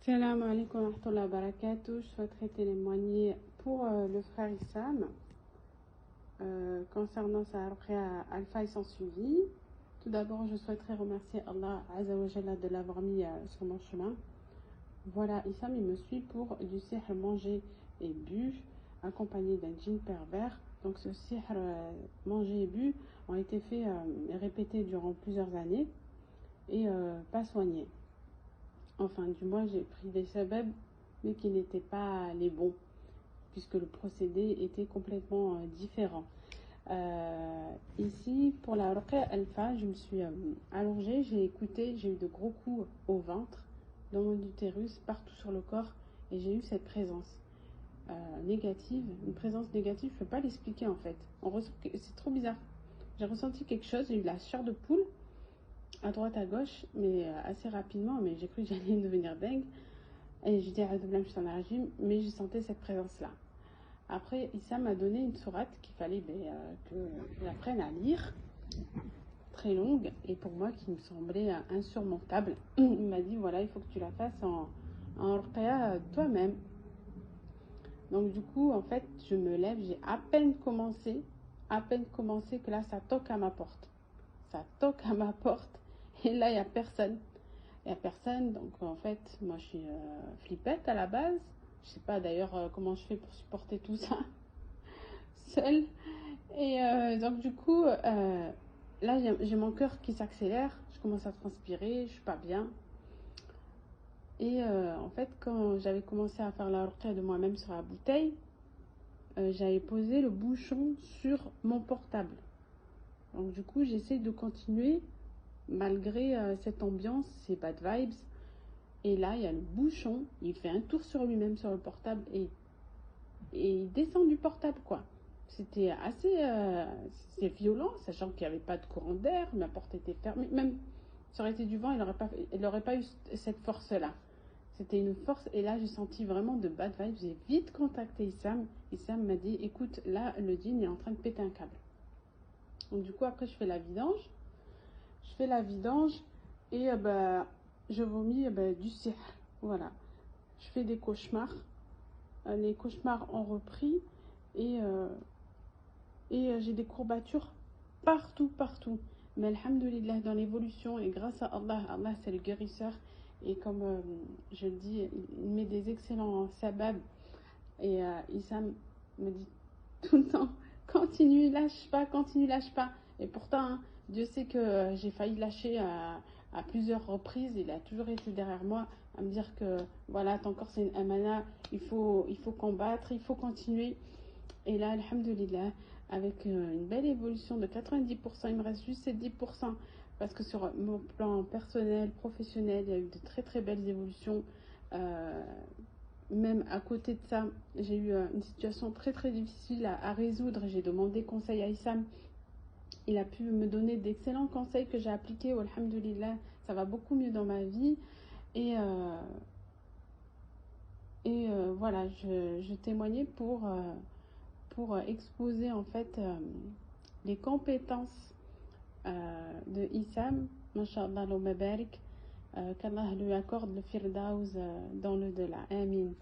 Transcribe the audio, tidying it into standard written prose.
Salam alaikum wa rahmatullahi wa barakatuh. Je souhaiterais témoigner pour le frère Issam concernant sa ruqya alpha et sans suivi. Tout d'abord, je souhaiterais remercier Allah Azza wa Jalla de l'avoir mis sur mon chemin. Voilà, Issam, il me suit pour du sihr mangé et bu, accompagné d'un djinn pervers. Donc ce sihr mangé et bu ont été faits et répétés durant plusieurs années et pas soignés. Enfin, du moins, j'ai pris des sabab, mais qui n'étaient pas les bons, puisque le procédé était complètement différent. Ici, pour la ruqya alpha, je me suis allongée, j'ai écouté, j'ai eu de gros coups au ventre, dans mon utérus, partout sur le corps, et j'ai eu cette présence négative, une présence négative, je ne peux pas l'expliquer en fait. C'est trop bizarre. J'ai ressenti quelque chose, j'ai eu la chair de poule, à droite à gauche, mais assez rapidement, mais j'ai cru que j'allais devenir dingue. Et je dis régime, mais je sentais cette présence-là. Après, Issa m'a donné une sourate qu'il fallait que j'apprenne à lire, très longue, et pour moi qui me semblait insurmontable. Il m'a dit, voilà, il faut que tu la fasses en ruqya toi-même. Donc du coup, en fait, je me lève, j'ai à peine commencé que là, ça toque à ma porte. Ça toque à ma porte. Et là, il n'y a personne. Il n'y a personne. Donc, en fait, moi, je suis flippette à la base. Je sais pas d'ailleurs comment je fais pour supporter tout ça seule. Et donc, du coup, là, j'ai mon cœur qui s'accélère. Je commence à transpirer. Je suis pas bien. Et en fait, quand j'avais commencé à faire la ruqya de moi-même sur la bouteille, j'avais posé le bouchon sur mon portable. Donc, du coup, j'essaie de continuer malgré cette ambiance, ces bad vibes. Et là, il y a le bouchon, il fait un tour sur lui-même sur le portable et il descend du portable, quoi. C'était assez c'est violent, sachant qu'il n'y avait pas de courant d'air, la porte était fermée. Même ça aurait été du vent, il n'aurait pas eu cette force-là. C'était une force, et là, j'ai senti vraiment de bad vibes. J'ai vite contacté Issam. Issam m'a dit, écoute, là, le djinn est en train de péter un câble. Donc, du coup, après, je fais la vidange. Et je vomis du sihr. Voilà. Je fais des cauchemars. Les cauchemars ont repris et j'ai des courbatures partout. Mais alhamdoulilah, dans l'évolution et grâce à Allah, Allah c'est le guérisseur. Et comme je le dis, il met des excellents sabab. Et Issam me dit tout le temps, continue, lâche pas. Et pourtant, hein, Dieu sait que j'ai failli lâcher à plusieurs reprises. Il a toujours été derrière moi à me dire que voilà, ton corps c'est une amana, il faut combattre, il faut continuer. Et là, alhamdoulilah, avec une belle évolution de 90%, il me reste juste ces 10%. Parce que sur mon plan personnel, professionnel, il y a eu de très très belles évolutions. Même à côté de ça, j'ai eu une situation très très difficile à résoudre. J'ai demandé conseil à Issam. Il a pu me donner d'excellents conseils que j'ai appliqués. Alhamdoulilah, ça va beaucoup mieux dans ma vie. Et voilà, je témoignais pour exposer en fait les compétences de Issam. Masha'Allah, lo mabarik. Qu'Allah lui accorde le firdaus dans le delà. Amin.